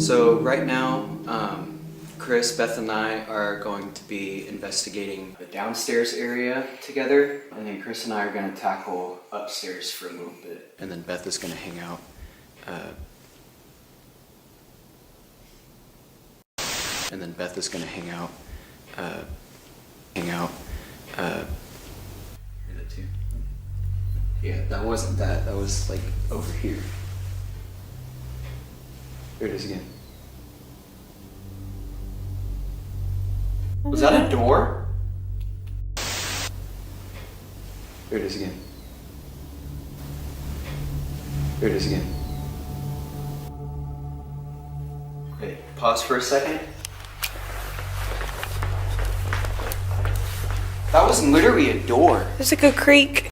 So right now, Chris, Beth, and I are going to be investigating the downstairs area together, and then Chris and I are going to tackle upstairs for a little bit, and then Beth is going to hang out. And then Beth is going to hang out. Hear that too? Yeah, that wasn't that. That was like over here. There it is again. Was that a door? There it is again. There it is again. Okay, pause for a second. That was literally a door. There's like a creak.